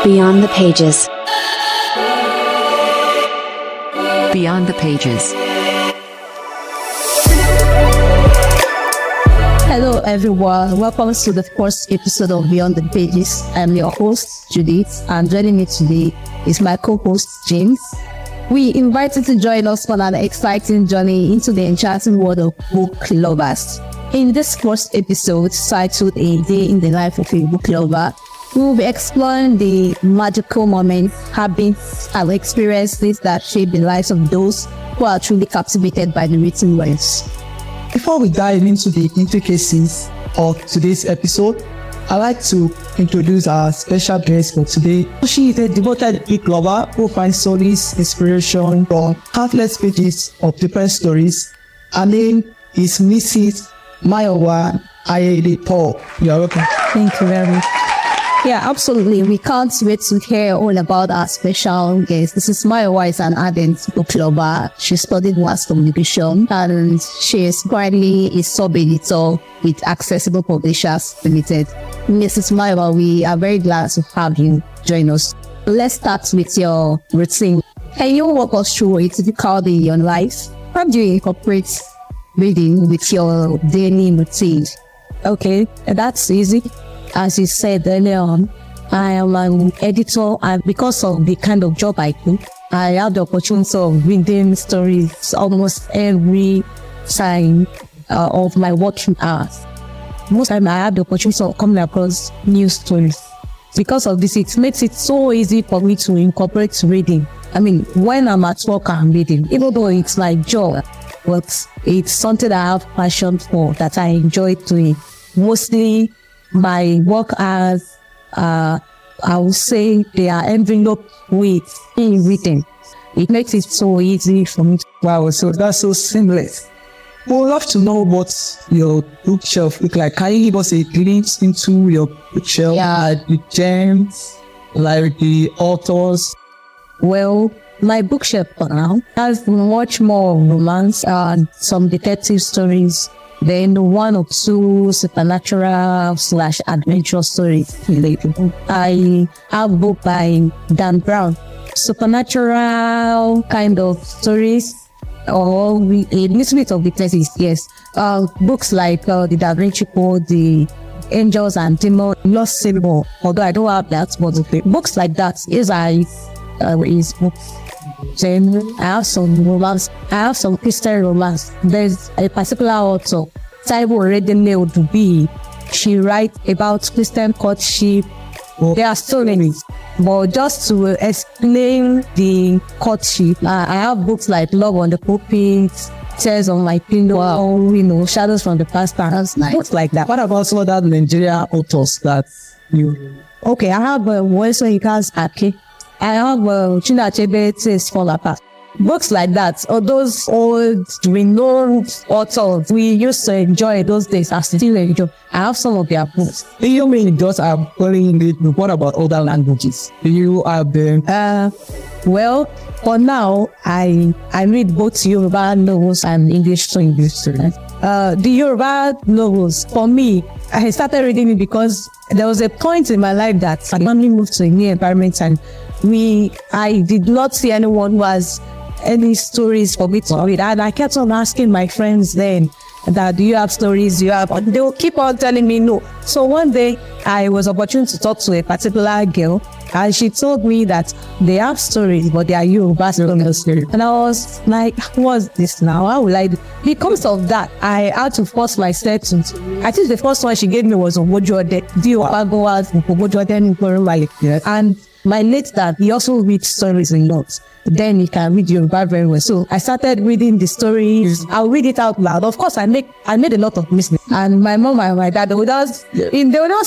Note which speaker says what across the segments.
Speaker 1: Beyond the pages.
Speaker 2: Beyond the pages.
Speaker 3: Hello everyone, welcome to the first episode of Beyond the Pages. I'm your host, Judith, and joining me today is my co-host, James. We invite you to join us on an exciting journey into the enchanting world of book lovers. In this first episode, titled A Day in the Life of a Book Lover, we will be exploring the magical moments, habits, and experiences that shape the lives of those who are truly captivated by the written words.
Speaker 4: Before we dive into the intricacies of today's episode, I'd like to introduce our special guest for today. She is a devoted book lover who finds solace, inspiration from countless pages of different stories. Her name is Mrs. Mayowa Aiede Paul. You are welcome.
Speaker 3: Thank you very much. Yeah, absolutely. We can't wait to hear all about our special guest. This is Mayowa, is an ardent book lover. She studied mass communication and she is currently a sub-editor with Accessible Publishers Limited. Mrs. Mayowa, we are very glad to have you join us. Let's start with your routine. Can you walk us through a typical day in your life? How do you incorporate reading with your daily routine? Okay, that's easy. As you said earlier on, I am an editor, and because of the kind of job I do, I have the opportunity of reading stories almost every time of my working hours. Most time I have the opportunity of coming across new stories. Because of this, it makes it so easy for me to incorporate reading. I mean, when I'm at work, I'm reading, even though it's my job, but it's something I have passion for, that I enjoy doing. Mostly, my work hours, I would say they are enveloped with reading. It makes it so easy for me.
Speaker 4: Wow, so that's so seamless. We would love to know what your bookshelf look like. Can you give us a glimpse into your bookshelf?
Speaker 3: Yeah.
Speaker 4: The gems, like the authors?
Speaker 3: Well, my bookshelf for now has much more romance and some detective stories. Then one or two supernatural/adventure stories. I have a book by Dan Brown, supernatural kind of stories, or a little bit of detectives. Yes, books like the Da Vinci Code, the Angels and Demons, Lost Symbol. Although I don't have that, but books like that is his books. Then I have some romance. I have some Christian romance. There's a particular author, Taiwo already nailed to be. She writes about Christian courtship. There are stories, but just to explain the courtship, I have books like Love on the Pulpit, Tears on My Pillow, Shadows from the Past, books like that.
Speaker 4: What about some other Nigerian authors that you...
Speaker 3: Okay, I have Winsala Ake. I have Chinua Achebe's Fall Apart. Books like that, or those old renowned authors we used to enjoy those days, I still enjoy. I have some of their books.
Speaker 4: You mean just calling English? What about other languages? Do you have them?
Speaker 3: Well, for now, I read both Yoruba novels and English to English. The Yoruba novels, for me, I started reading it because there was a point in my life that I only moved to a new environment, and I did not see anyone who has any stories for me to read. And I kept on asking my friends then that, do you have stories? Do you have? They will keep on telling me no. So one day I was opportune to talk to a particular girl, and she told me that they have stories, but they are Yoruba stories. And I was like, what's this now? How will I do? Because of that, I had to force myself to. I think the first one she gave me was Owojuode. And my late dad, he also reads stories a lot. Then he can read Yoruba very well. So I started reading the stories. I'll read it out loud. Of course, I made a lot of mistakes. And my mom and my dad, they would just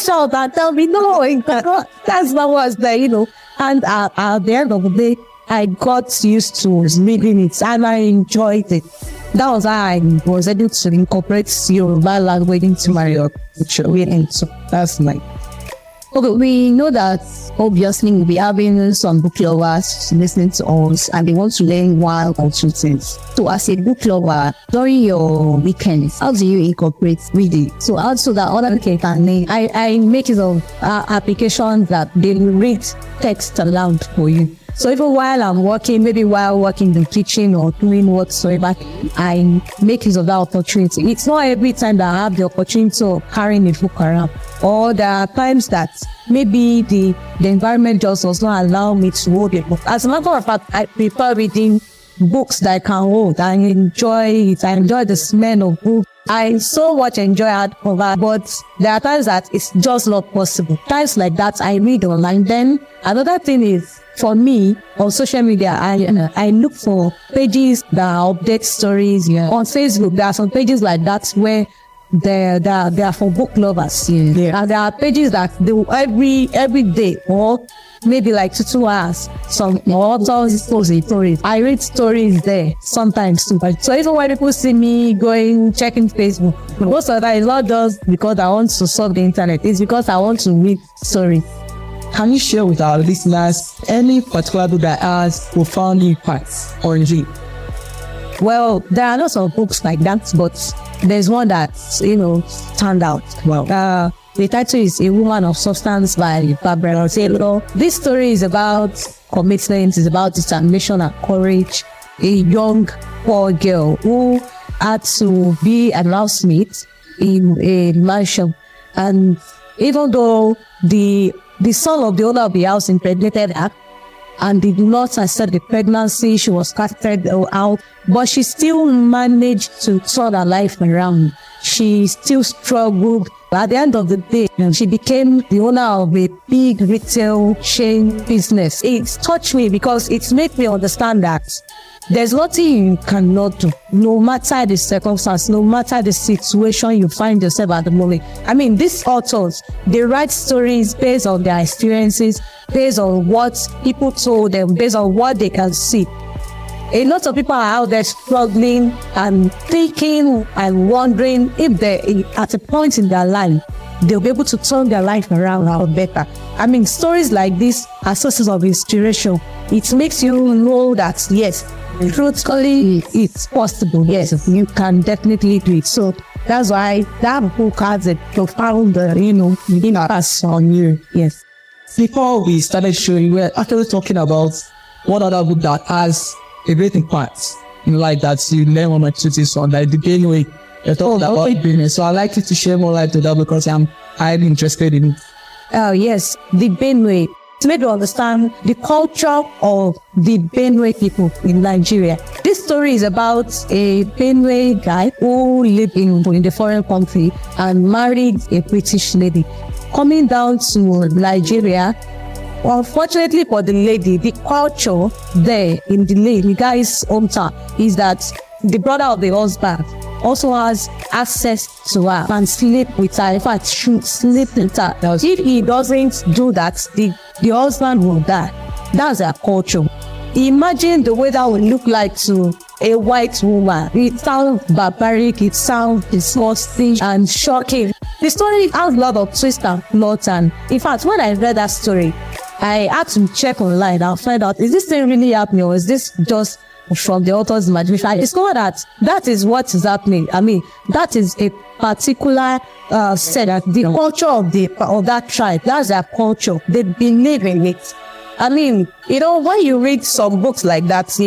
Speaker 3: shout and tell me, no, that's not what's there, And at the end of the day, I got used to reading it and I enjoyed it. That was how I was able to incorporate Yoruba language into my reading. So that's my... Okay, we know that obviously we'll be having some book lovers listening to us and they want to learn one or two things. So as a book lover, during your weekends, how do you incorporate reading? So also that other people can learn. I make use of applications that they will read text aloud for you. So even while I'm working, maybe while working in the kitchen or doing whatsoever, I make use of that opportunity. It's not every time that I have the opportunity of carrying a book around. Or there are times that maybe the environment just does not allow me to hold a book. As a matter of fact, I prefer reading books that I can hold. I enjoy it. I enjoy the smell of books. I so much enjoy hardcover, but there are times that it's just not possible. Times like that, I read online. Then another thing is, for me, on social media, I look for pages that update stories. Yeah. On Facebook, there are some pages like that where they are for book lovers. Yeah. And there are pages that do every day or maybe like 2 hours. Some authors stories. I read stories there sometimes too. So even when people see me checking Facebook, most of the time it's not just because I want to surf the internet. It's because I want to read stories.
Speaker 4: Can you share with our listeners any particular book that has profound impacts on you?
Speaker 3: Well, there are lots of books like that, but there's one that, stand out.
Speaker 4: Wow.
Speaker 3: The title is A Woman of Substance by Bradford. This story is about commitment, it's about determination and courage. A young, poor girl who had to be an housemaid in a mansion. And even though the son of the owner of the house impregnated her and did not accept the pregnancy, she was casted out, but she still managed to turn her life around. She still struggled. At the end of the day, she became the owner of a big retail chain business. It touched me because it made me understand that there's nothing you cannot do, no matter the circumstance, no matter the situation you find yourself at the moment. I mean, these authors, they write stories based on their experiences, based on what people told them, based on what they can see. A lot of people are out there struggling and thinking and wondering if they're at a point in their life, they'll be able to turn their life around or better. I mean, stories like this are sources of inspiration. It makes you know that, yes, truthfully, it's possible. Yes, you can definitely do it. So that's why that book has a profound, impact on you. Yes.
Speaker 4: Before we started showing, we're actually talking about one other book that has a great impact in life that you learn one or two things on, like the Benue. You're talking about business. So I'd like you to share more light to that because I'm highly interested in it.
Speaker 3: Oh, yes, the Benue. To make you understand the culture of the Benue people in Nigeria. This story is about a Benue guy who lived in the foreign country and married a British lady. Coming down to Nigeria, unfortunately for the lady, the culture there in the guy's hometown is that the brother of the husband also has access to her and sleep with her. In fact, should sleep with her. If he doesn't do that, the husband will die. That's their culture. Imagine the way that would look like to a white woman. It sounds barbaric, it sounds disgusting and shocking. The story has a lot of twists and plots, and in fact, when I read that story, I had to check online and find out, is this thing really happening or is this just from the author's imagination? I discovered that is what is happening. I mean, that is a particular set, the culture of that tribe. That's their culture. They believe in it. I mean, when you read some books like that,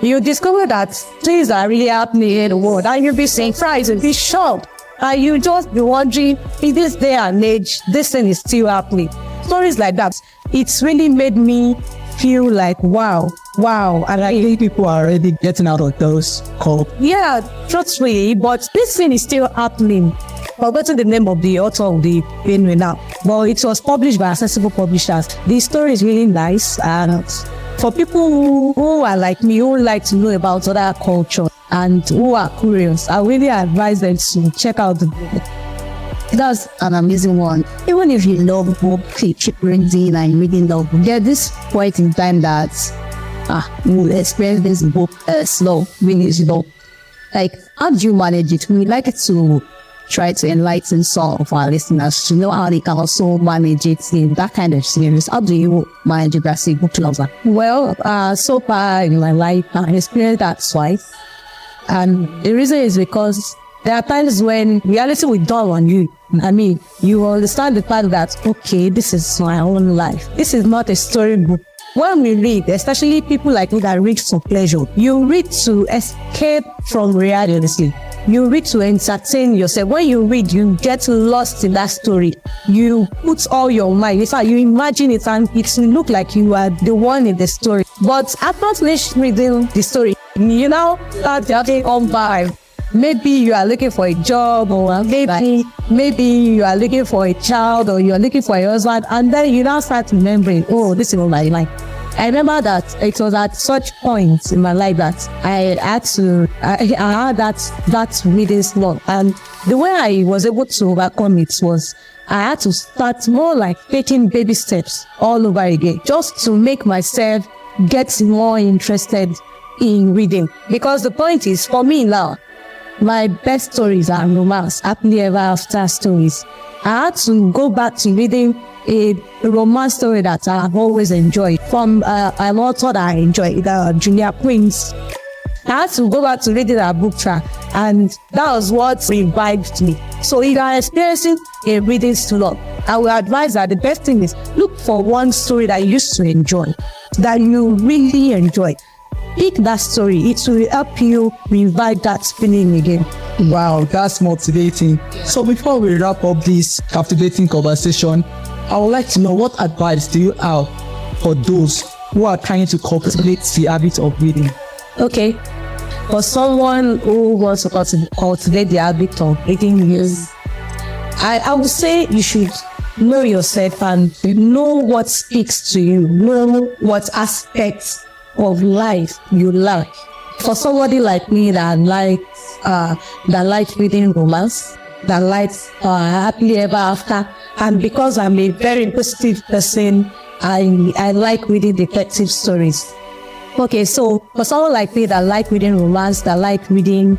Speaker 3: you discover that things are really happening in the world, and you'll be surprised and be shocked. And you just be wondering, in this day and age, this thing is still happening. Stories like that, it's really made me feel like, wow.
Speaker 4: And I think people are already getting out of those cult.
Speaker 3: Yeah, trust me, but this thing is still happening. I've forgotten the name of the author of the Benue now, but it was published by Accessible Publishers. The story is really nice, and for people who are like me, who like to know about other culture and who are curious, I really advise them to check out the book. That's an amazing one. Even if you love book, keep reading and reading the book. There's this point in time that you experience this book really slow. Like, how do you manage it? We like it to try to enlighten some of our listeners to know how they can also manage it in that kind of series. How do you manage it as a book lover? Well, so far in my life, I've experienced that twice. And the reason is because there are times when reality will dawn on you. I mean, you understand the fact that, okay, this is my own life. This is not a storybook. When we read, especially people like me that read for pleasure, you read to escape from reality. You read to entertain yourself. When you read, you get lost in that story. You put all your mind. In fact, you imagine it and it will look like you are the one in the story. But after finished reading the story, you now start getting on by. Maybe you are looking for a job, or maybe you are looking for a child, or you are looking for a husband, and then you now start remembering, oh, this is my life. I remember that it was at such points in my life that I had that reading slump, and the way I was able to overcome it was I had to start more like taking baby steps all over again, just to make myself get more interested in reading. Because the point is, for me now, my best stories are romance, happily ever after stories. I had to go back to reading a romance story that I have always enjoyed from an author that I enjoy, Julia Quinn. I had to go back to reading her book track, and that was what revived me. So if you are experiencing a reading slump, I will advise that the best thing is look for one story that you used to enjoy, that you really enjoy. Pick that story. It will help you revive that feeling again.
Speaker 4: Wow, that's motivating. So before we wrap up this captivating conversation, I would like to know, what advice do you have for those who are trying to cultivate the habit of reading?
Speaker 3: Okay. For someone who wants to cultivate the habit of reading news, I would say you should know yourself and know what speaks to you, know what aspects of life you like. For somebody like me that likes reading romance, that likes happily ever after, and because I'm a very positive person, I like reading detective stories. Okay, so for someone like me that like reading romance, that like reading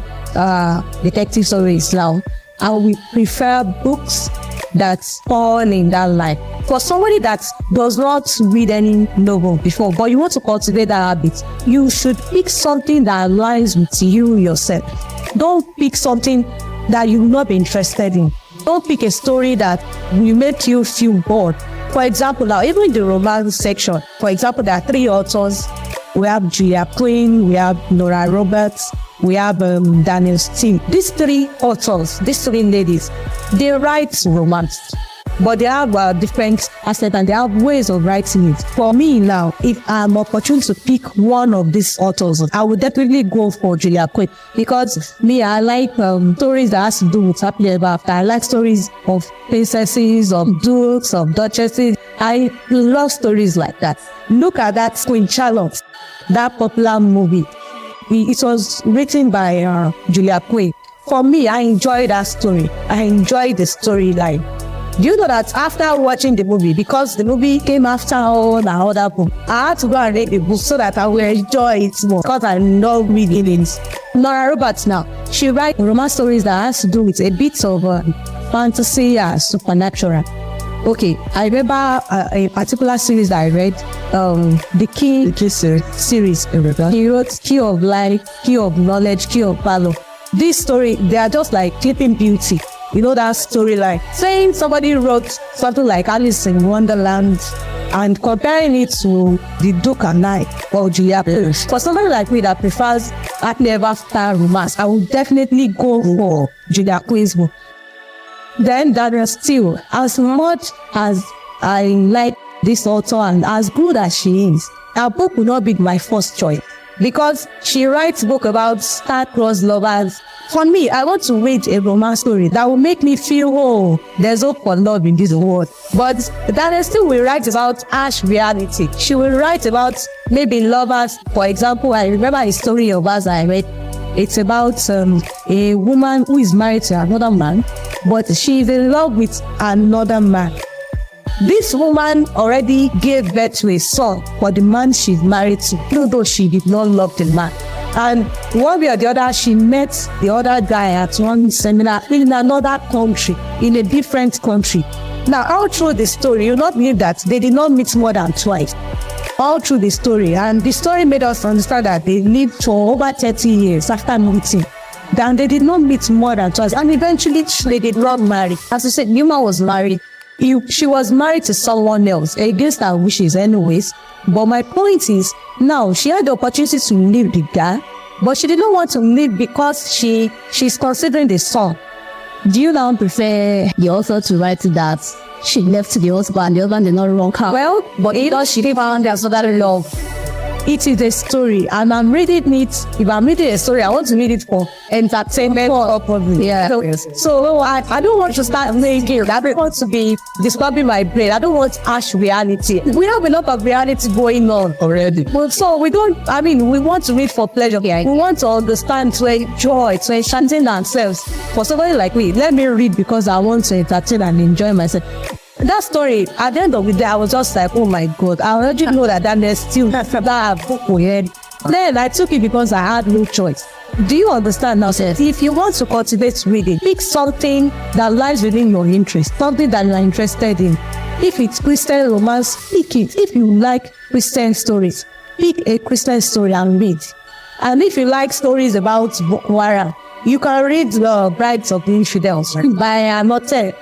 Speaker 3: detective stories now, I would prefer books that fall in that line. For somebody that does not read any novel before, but you want to cultivate that habit, you should pick something that aligns with you yourself. Don't pick something that you will not be interested in. Don't pick a story that will make you feel bored. For example, now, even in the romance section, for example, there are 3 authors. We have Julia Quinn, we have Nora Roberts, we have Daniel Steele. These 3 authors, these 3 ladies, they write romance, but they have different aspects and they have ways of writing it. For me now, if I'm opportune to pick one of these authors, I would definitely go for Julia Quinn, because me, I like stories that has to do with happily ever after. I like stories of princesses, of dukes, of duchesses. I love stories like that. Look at that Queen Charlotte, that popular movie. It was written by Julia Quinn. For me, I enjoyed that story. I enjoyed the storyline. Do you know that after watching the movie, because the movie came after all the other books, I had to go and read the book so that I will enjoy it more, because I love reading it. Nora Roberts now, she writes romance stories that has to do with a bit of fantasy and supernatural. Okay, I remember a particular series that I read, the Key series. He wrote Key of Life, Key of Knowledge, Key of Valor. This story, they are just like Sleeping Beauty. You know that storyline. Saying somebody wrote something like Alice in Wonderland and comparing it to The Duke and I or Julia Quinn. For somebody like me that prefers happily ever after romance, I would definitely go for Julia Quinn's book. Then Daniel Steele, as much as I like this author and as good as she is, her book will not be my first choice, because she writes book about star-crossed lovers. For me, I want to read a romance story that will make me feel, oh, there's hope for love in this world. But Daniel Steele will write about harsh reality. She will write about maybe lovers. For example, I remember a story of hers I read. It's about a woman who is married to another man, but she is in love with another man. This woman already gave birth to a son for the man she's married to, even though she did not love the man. And one way or the other, she met the other guy at one seminar in another country, in a different country. Now, all through the story, you not believe that they did not meet more than twice. All through the story. And the story made us understand that they lived for over 30 years after meeting. Then they did not meet more than twice. And eventually, they did not marry. As I said, Numa was married. She was married to someone else, against her wishes anyways. But my point is, now she had the opportunity to leave the guy, but she did not want to leave because she's considering the son.
Speaker 1: Do you now prefer the author to write that she left the husband did not wrong her?
Speaker 3: Well, but because she found there's other love. It is a story, and I'm reading it. If I'm reading a story, I want to read it for entertainment purposes.
Speaker 1: Yeah.
Speaker 3: So I don't want to start making. I don't want to be disturbing my brain. I don't want harsh reality. We have a lot of reality going on
Speaker 4: already.
Speaker 3: So we don't. I mean, we want to read for pleasure.
Speaker 1: Yeah.
Speaker 3: We want to understand, to enjoy, to entertain ourselves. For somebody like me, let me read because I want to entertain and enjoy myself. That story, at the end of the day, I was just like, oh my God, I already know that there's still that book ahead. Then I took it because I had no choice. Do you understand now? Yes. If you want to cultivate reading, pick something that lies within your interest, something that you are interested in. If it's Christian romance, pick it. If you like Christian stories, pick a Christian story and read. And if you like stories about Boko Haram, you can read The Brides of the Infidels by Anote.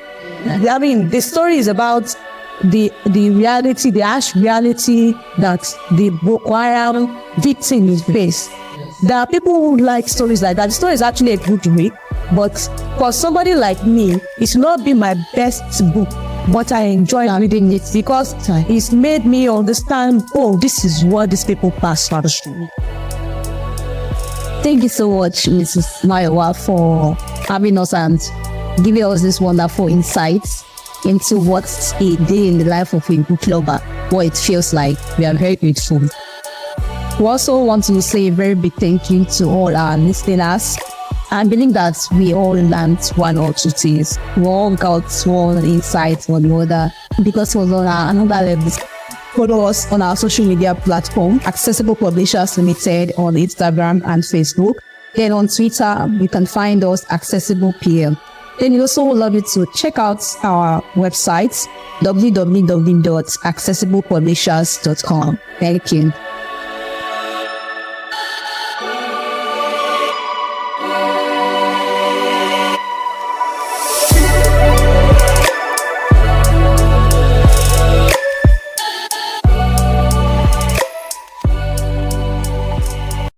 Speaker 3: I mean, the story is about the reality, the harsh reality that the Boko Haram victims face. There are people who like stories like that. The story is actually a good read, but for somebody like me, it's not been my best book, but I enjoy reading it because it's made me understand, oh, this is what these people pass through.
Speaker 1: Thank you so much, Mrs. Mayowa, for having us and giving us this wonderful insights into what's a day in the life of a book lover, what it feels like. We are very grateful. We also want to say a very big thank you to all our listeners. I believe that we all learned one or two things. We all got one insight on the other because it was on another level. Follow us on our social media platform, Accessible Publishers Limited, on Instagram and Facebook. Then on Twitter, you can find us Accessible PM. Then we also would love you to check out our website, www.accessiblepublishers.com. Thank you.